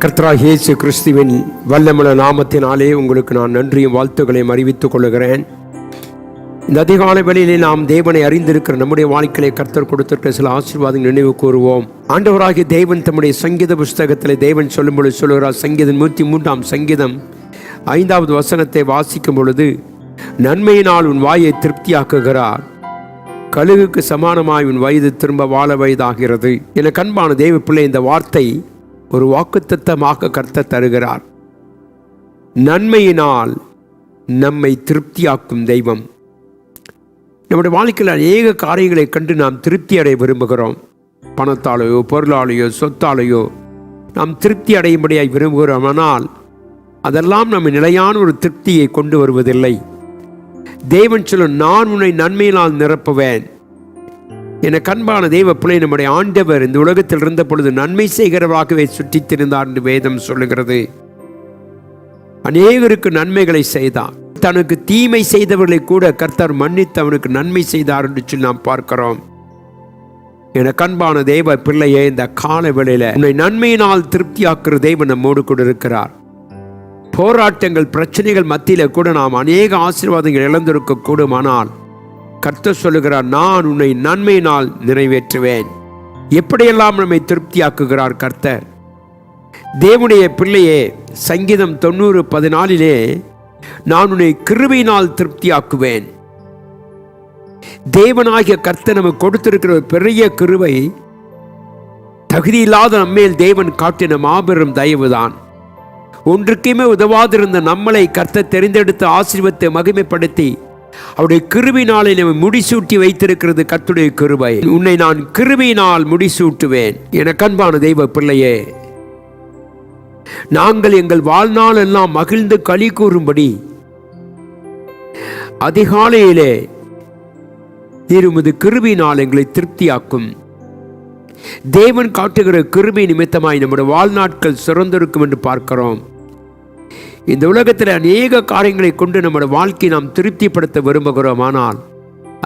கர்த்தராகிய இயேசு கிறிஸ்துவின் வல்லமுள்ள நாமத்தினாலே உங்களுக்கு நான் நன்றியும் வாழ்த்துக்களையும் அறிவித்துக் கொள்கிறேன். இந்த அதிகாலை வேளையிலே நாம் தேவனை அறிந்திருக்கிற நம்முடைய வாழ்க்கையிலே கர்த்தர் கொடுத்திருக்கிற சில ஆசீர்வாதங்கள் நினைவு கூறுவோம். ஆண்டவராகிய தேவன் தம்முடைய சங்கீத புஸ்தகத்திலே தேவன் சொல்லும்பொழுது சொல்லுகிறார். சங்கீதம் 103 சங்கீதம் 5வது வசனத்தை வாசிக்கும் பொழுது, நன்மையினால் உன் வாயை திருப்தியாக்குகிறார், கழுகுக்கு சமானமாய் உன் வயது திரும்ப வாழ வயதாகிறது. என கண்பான தேவ பிள்ளை, இந்த வார்த்தை ஒரு வாக்குத்தத்தமாக கர்த்தர் தருகிறார். நன்மையினால் நம்மை திருப்தியாக்கும் தெய்வம். நம்முடைய வாழ்க்கையில் அநேக காரியங்களை கண்டு நாம் திருப்தி அடைய விரும்புகிறோம். பணத்தாலேயோ பொருளாலேயோ சொத்தாலேயோ நாம் திருப்தி அடையும்படியாய் விரும்புகிறோம். ஆனால் அதெல்லாம் நம்ம நிலையான ஒரு திருப்தியை கொண்டு வருவதில்லை. தேவன் சொல்லும், நான் உன்னை நன்மையினால் நிரப்புவேன். என கண்பான தெய்வ பிள்ளை, நம்முடைய ஆண்டவர் இந்த உலகத்தில் இருந்த பொழுது நன்மை செய்கிறவராகவே சுற்றித் திரிந்தார் என்று வேதம் சொல்லுகிறது. அநேகருக்கு நன்மைகளை செய்தார். தனக்கு தீமை செய்தவர்களை கூட கர்த்தர் மன்னித்து அவனுக்கு நன்மை செய்தார் என்று சொல்லி நாம் பார்க்கிறோம். என கண்பான தெய்வ பிள்ளையே, இந்த கால வேளையில உன்னை நன்மையினால் திருப்தியாக்குற தெய்வன் நம்மோடு கூட இருக்கிறார். போராட்டங்கள் பிரச்சனைகள் மத்தியில கூட நாம் அநேக ஆசீர்வாதங்கள் இழந்திருக்க கூடுமானால் கர்த்தர் சொல்லுகிறார், நான் உன்னை நன்மையினால் நிறைவேற்றுவேன். எப்படியெல்லாம் நம்மை திருப்தியாக்குகிறார் கர்த்தர். தேவனுடைய பிள்ளையே, சங்கீதம் 90:14 நான் உன்னை கிருபையினால் திருப்தியாக்குவேன். தேவனாகிய கர்த்தர் நமக்கு கொடுத்திருக்கிற ஒரு பெரிய கிருபை, தகுதியில்லாத நம்மேல் தேவன் காட்டின மாபெரும் தயவுதான். ஒன்றுக்குமே உதவாதிருந்த நம்மளை கர்த்தர் தெரிந்தெடுத்து ஆசீர்வத்தை மகிமைப்படுத்தி அவருடைய கிருபையினாலே நம்மை முடிசூட்டி வைத்திருக்கிறது கர்த்தருடைய கிருபை. உன்னை நான் கிருபையினால் முடிசூட்டுவேன். என கண்பான தெய்வ பிள்ளையே, நாங்கள் எங்கள் வாழ்நாள் எல்லாம் மகிழ்ந்து களி கூறும்படி அதிகாலையிலே இருமது கிருபையினால் எங்களை திருப்தியாக்கும். தேவன் காட்டுகிற கிருபை நிமித்தமாய் நம்முடைய வாழ்நாட்கள் சிறந்திருக்கும் என்று பார்க்கிறோம். இந்த உலகத்தில் அநேக காரியங்களை கொண்டு நம்முடைய வாழ்க்கையை நாம் திருப்திப்படுத்த விரும்புகிறோம். ஆனால்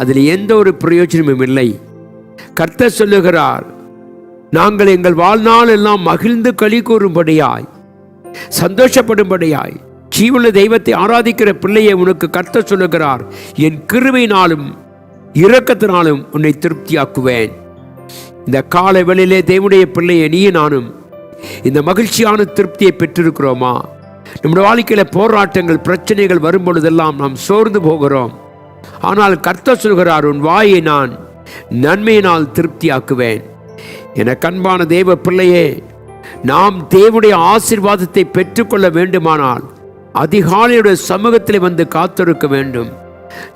அதில் எந்த ஒரு பிரயோஜனமும் இல்லை. கர்த்தர் சொல்லுகிறார், நாங்கள் எங்கள் வாழ்நாள் எல்லாம் மகிழ்ந்து களி கூறும்படியாய் சந்தோஷப்படும்படியாய் ஜீவனுள்ள தெய்வத்தை ஆராதிக்கிற பிள்ளையை உனக்கு கர்த்தர் சொல்லுகிறார், என் கிருபையினாலும் இரக்கத்தினாலும் உன்னை திருப்தியாக்குவேன். இந்த காலை வேளையிலே தேவனுடைய பிள்ளையை நீ நானும் இந்த மகிழ்ச்சியான திருப்தியை பெற்றிருக்கிறோமா? நம்முடைய வாழ்க்கையில் போராட்டங்கள் பிரச்சனைகள் வரும் பொழுதெல்லாம் நாம் சோர்ந்து போகிறோம். ஆனால் கர்த்தர் சொல்கிறார், உன் வாயை நான் நன்மையினால் திருப்தியாக்குவேன். என கண்பான தேவ பிள்ளையே, நாம் தேவனுடைய ஆசீர்வாதத்தை பெற்றுக்கொள்ள வேண்டுமானால் அதிகாலையுடைய சமூகத்தில் வந்து காத்திருக்க வேண்டும்.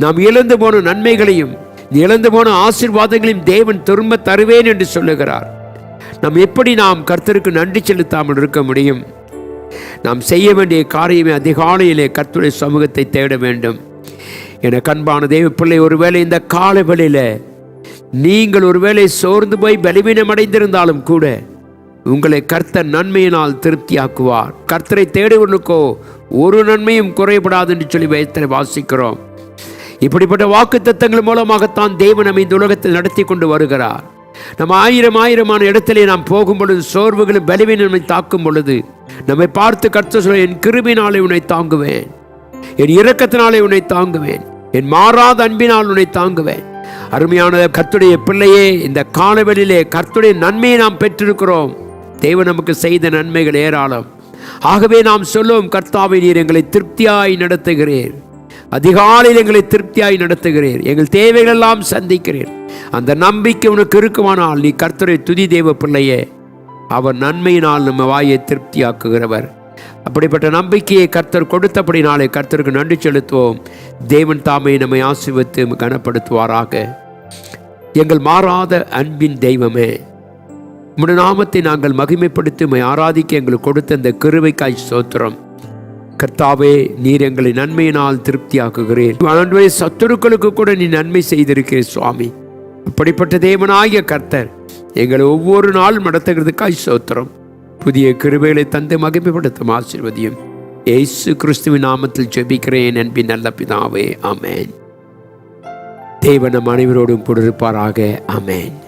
நாம் இழந்து போன நன்மைகளையும் இழந்து போன ஆசீர்வாதங்களையும் தேவன் திரும்ப தருவேன் என்று சொல்லுகிறார். நாம் கர்த்தருக்கு நன்றி செலுத்தாமல் இருக்க முடியும்? நாம் செய்ய வேண்டிய காரியமே அதிகாலையிலே கர்த்தருடைய சமூகத்தை தேட வேண்டும். என கண்பான தேவ பிள்ளை, ஒருவேளை இந்த கால வேளையில நீங்கள் ஒருவேளை சோர்ந்து போய் பலவீனம் அடைந்திருந்தாலும் கூட உங்களை கர்த்தர் நன்மையினால் திருப்தியாக்குவார். கர்த்தரை தேடுவனுக்கோ ஒரு நன்மையும் குறைபடாது என்று சொல்லி வேதத்தை வாசிக்கிறோம். இப்படிப்பட்ட வாக்குத்தத்தங்கள் மூலமாகத்தான் தேவன் நம்மை இந்த உலகத்தில் நடத்தி கொண்டு வருகிறார். நம்ம ஆயிரமான இடத்திலே நாம் போகும் பொழுது சோர்வுகளும் பலவீனம் நம்மை தாக்கும் பொழுது நம்மை பார்த்து கர்த்தர் சொல்ல, என் கிருபையினாலே உன்னை தாங்குவேன், என் இரக்கத்தினாலே உன்னை தாங்குவேன், என் மாறாத அன்பினால் உன்னை தாங்குவேன். அருமையான கர்த்தருடைய பிள்ளையே, இந்த காலவெளியிலே கர்த்தருடைய நன்மையை நாம் பெற்றிருக்கிறோம். தேவன் நமக்கு செய்த நன்மைகள் ஏராளம். ஆகவே நாம் சொல்லுவோம், கர்த்தாவே, நீர் எங்களை திருப்தியாய் நடத்துகிறீர், அதிகாலையில் எங்களை திருப்தியாய் நடத்துகிறீர், எங்கள் தேவைகள் எல்லாம் சந்திக்கிறீர். அந்த நம்பிக்கை உனக்கு இருக்குமானால் நீ கர்த்தரை துதி தேவ பிள்ளையே. அவர் நன்மையினால் நம்ம வாயை திருப்தியாக்குகிறவர். அப்படிப்பட்ட நம்பிக்கையை கர்த்தர் கொடுத்தபடினாலே கர்த்தருக்கு நன்றி செலுத்துவோம். தேவன் தாமே நம்மை ஆசீர்வதித்து கனப்படுத்துவாராக. எங்கள் மாறாத அன்பின் தெய்வமே, உம்முடைய நாமத்தை நாங்கள் மகிமைப்படுத்தி உம்மை ஆராதிக்க எங்களுக்கு கொடுத்த இந்த கிருபைக்காய் ஸ்தோத்திரம். கர்த்தாவே, நீர் எங்களை நன்மையினால் திருப்தியாக்குகிறீர். சத்துருக்களுக்கு கூட நீ நன்மை செய்திருக்கிறீர் சுவாமி. அப்படிப்பட்ட தேவனாகிய கர்த்தர் எங்களை ஒவ்வொரு நாளும் நடத்துகிறதுக்காய் ஸ்தோத்திரம். புதிய கிருபைகளை தந்து மகிமைப்படுத்தும் ஆசீர்வதியும். இயேசு கிறிஸ்துவின் நாமத்தில் ஜெபிக்கிறேன் அன்பின் நல்ல பிதாவே, ஆமென். தேவன் நம் அனைவரோடும் கூட இருப்பாராக. ஆமென்.